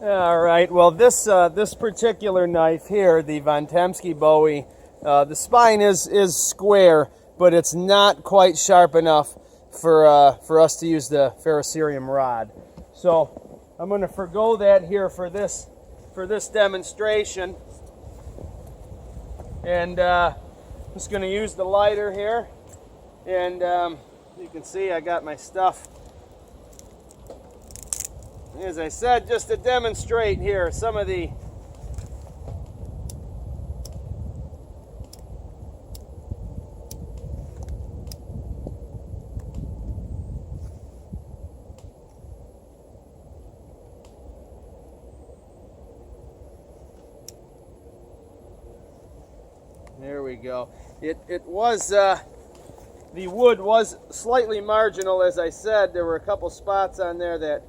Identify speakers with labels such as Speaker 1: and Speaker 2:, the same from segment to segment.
Speaker 1: All right, well this particular knife here, the Von Tempsky Bowie, the spine is square, but it's not quite sharp enough for us to use the ferrocerium rod. So I'm going to forgo that here for this demonstration, and just going to use the lighter here, and you can see I got my stuff. As I said, just to demonstrate here some of the there we go. It was the wood was slightly marginal, as I said. There were a couple spots on there that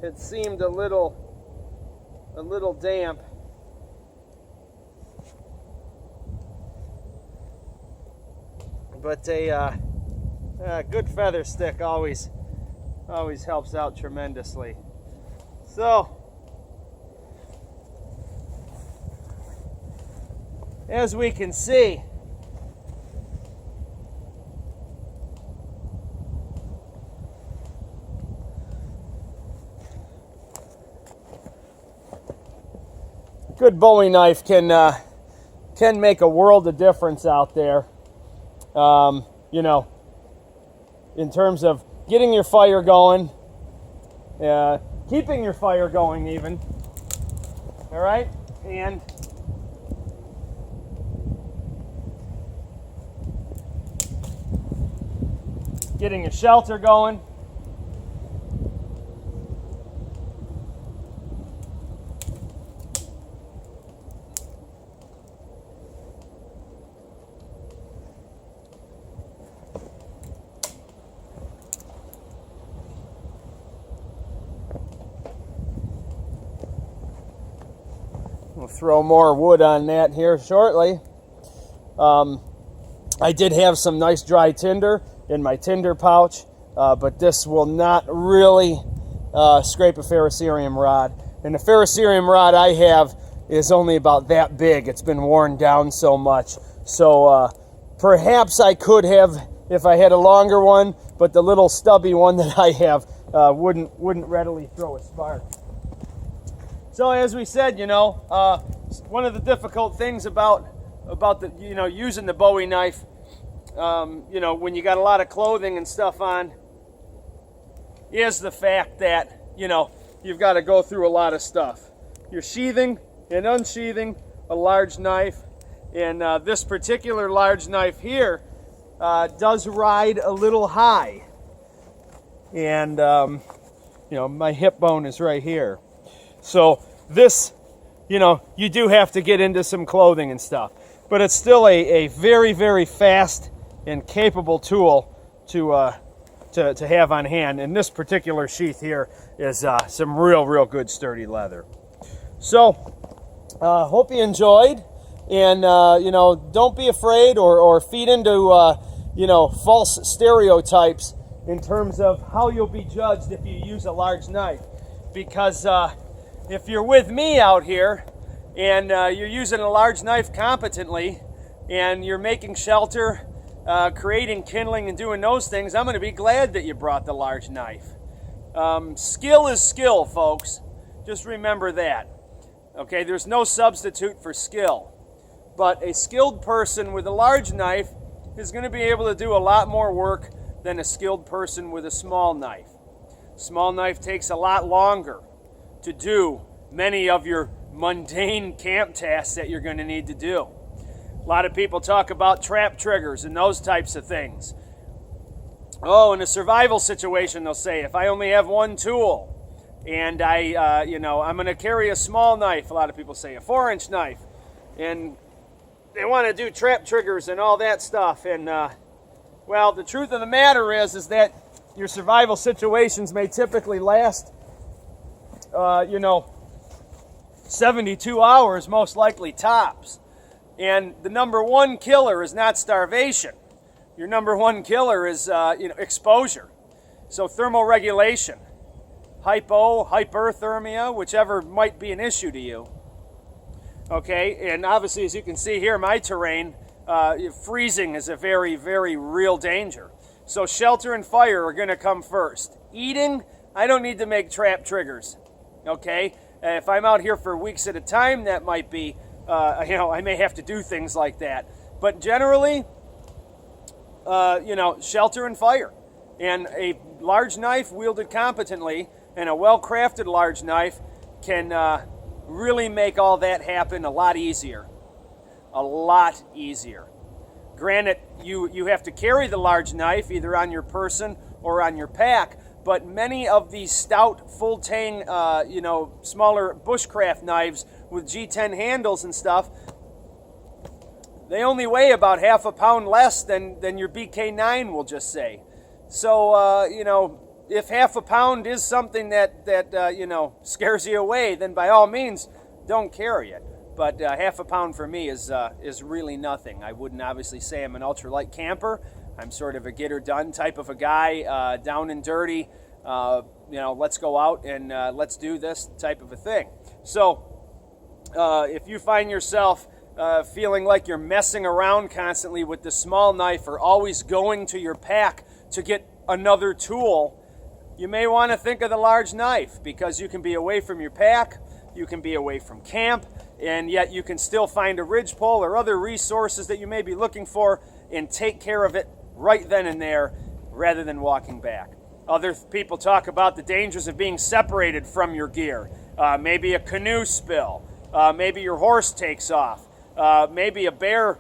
Speaker 1: it seemed a little damp. But a good feather stick always helps out tremendously. So, as we can see, good Bowie knife can make a world of difference out there. You know, in terms of getting your fire going, keeping your fire going even. All right, and getting your shelter going. We'll throw more wood on that here shortly. I did have some nice dry tinder in my tinder pouch, but this will not really scrape a ferrocerium rod. And the ferrocerium rod I have is only about that big. It's been worn down so much. So perhaps I could have if I had a longer one, but the little stubby one that I have wouldn't readily throw a spark. So as we said, you know, one of the difficult things about the using the Bowie knife, you know, when you got a lot of clothing and stuff on, is the fact that, you know, you've got to go through a lot of stuff. You're sheathing and unsheathing a large knife, and this particular large knife here does ride a little high, and you know, my hip bone is right here. So this, you know, you do have to get into some clothing and stuff, but it's still a very, very fast and capable tool to have on hand. And this particular sheath here is some real good sturdy leather. So hope you enjoyed, and you know, don't be afraid or feed into you know, false stereotypes in terms of how you'll be judged if you use a large knife, because if you're with me out here and you're using a large knife competently and you're making shelter, creating kindling and doing those things, I'm going to be glad that you brought the large knife. Skill is skill, folks. Just remember that. Okay, there's no substitute for skill. But a skilled person with a large knife is going to be able to do a lot more work than a skilled person with a small knife. Small knife takes a lot longer to do many of your mundane camp tasks that you're going to need to do. A lot of people talk about trap triggers and those types of things. Oh, in a survival situation, they'll say, if I only have one tool and you know, I'm going to carry a small knife, a lot of people say a 4-inch knife, and they want to do trap triggers and all that stuff. And well, the truth of the matter is that your survival situations may typically last you know, 72 hours, most likely tops. And the number one killer is not starvation. Your number one killer is you know, exposure. So thermal regulation, hyperthermia, whichever might be an issue to you. Okay, and obviously, as you can see here, my terrain, freezing is a very, very real danger. So shelter and fire are going to come first. Eating, I don't need to make trap triggers. Okay, if I'm out here for weeks at a time, that might be, I may have to do things like that. But generally, shelter and fire. And a large knife wielded competently and a well-crafted large knife can really make all that happen a lot easier. A lot easier. Granted, you have to carry the large knife either on your person or on your pack, but many of these stout, full-tang, smaller bushcraft knives with G10 handles and stuff, they only weigh about half a pound less than your BK9, we'll just say. So, if half a pound is something that scares you away, then by all means, don't carry it. But half a pound for me is really nothing. I wouldn't obviously say I'm an ultralight camper. I'm sort of a get-her-done type of a guy, down and dirty. Let's go out and let's do this type of a thing. So if you find yourself feeling like you're messing around constantly with the small knife or always going to your pack to get another tool, you may want to think of the large knife because you can be away from your pack, you can be away from camp, and yet you can still find a ridgepole or other resources that you may be looking for and take care of it right then and there rather than walking back. Other people talk about the dangers of being separated from your gear. Maybe a canoe spill. Maybe your horse takes off. Maybe a bear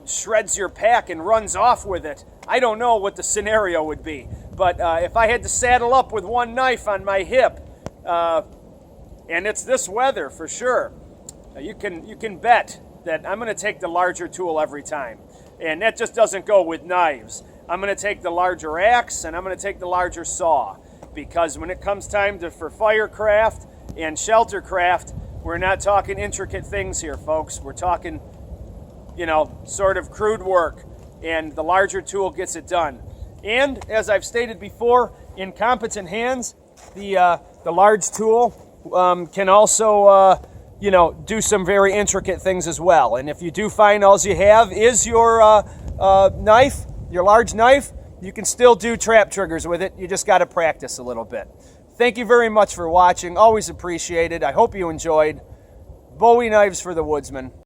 Speaker 1: shreds your pack and runs off with it. I don't know what the scenario would be, but if I had to saddle up with one knife on my hip, and it's this weather for sure, you can bet that I'm going to take the larger tool every time, and that just doesn't go with knives. I'm going to take the larger axe and I'm going to take the larger saw, because when it comes time for firecraft and sheltercraft, we're not talking intricate things here, folks. We're talking sort of crude work, and the larger tool gets it done. And as I've stated before, in competent hands, the large tool can also do some very intricate things as well. And if you do find all you have is your knife, your large knife, you can still do trap triggers with it. You just got to practice a little bit. Thank you very much for watching. Always appreciated. I hope you enjoyed. Bowie knives for the woodsman.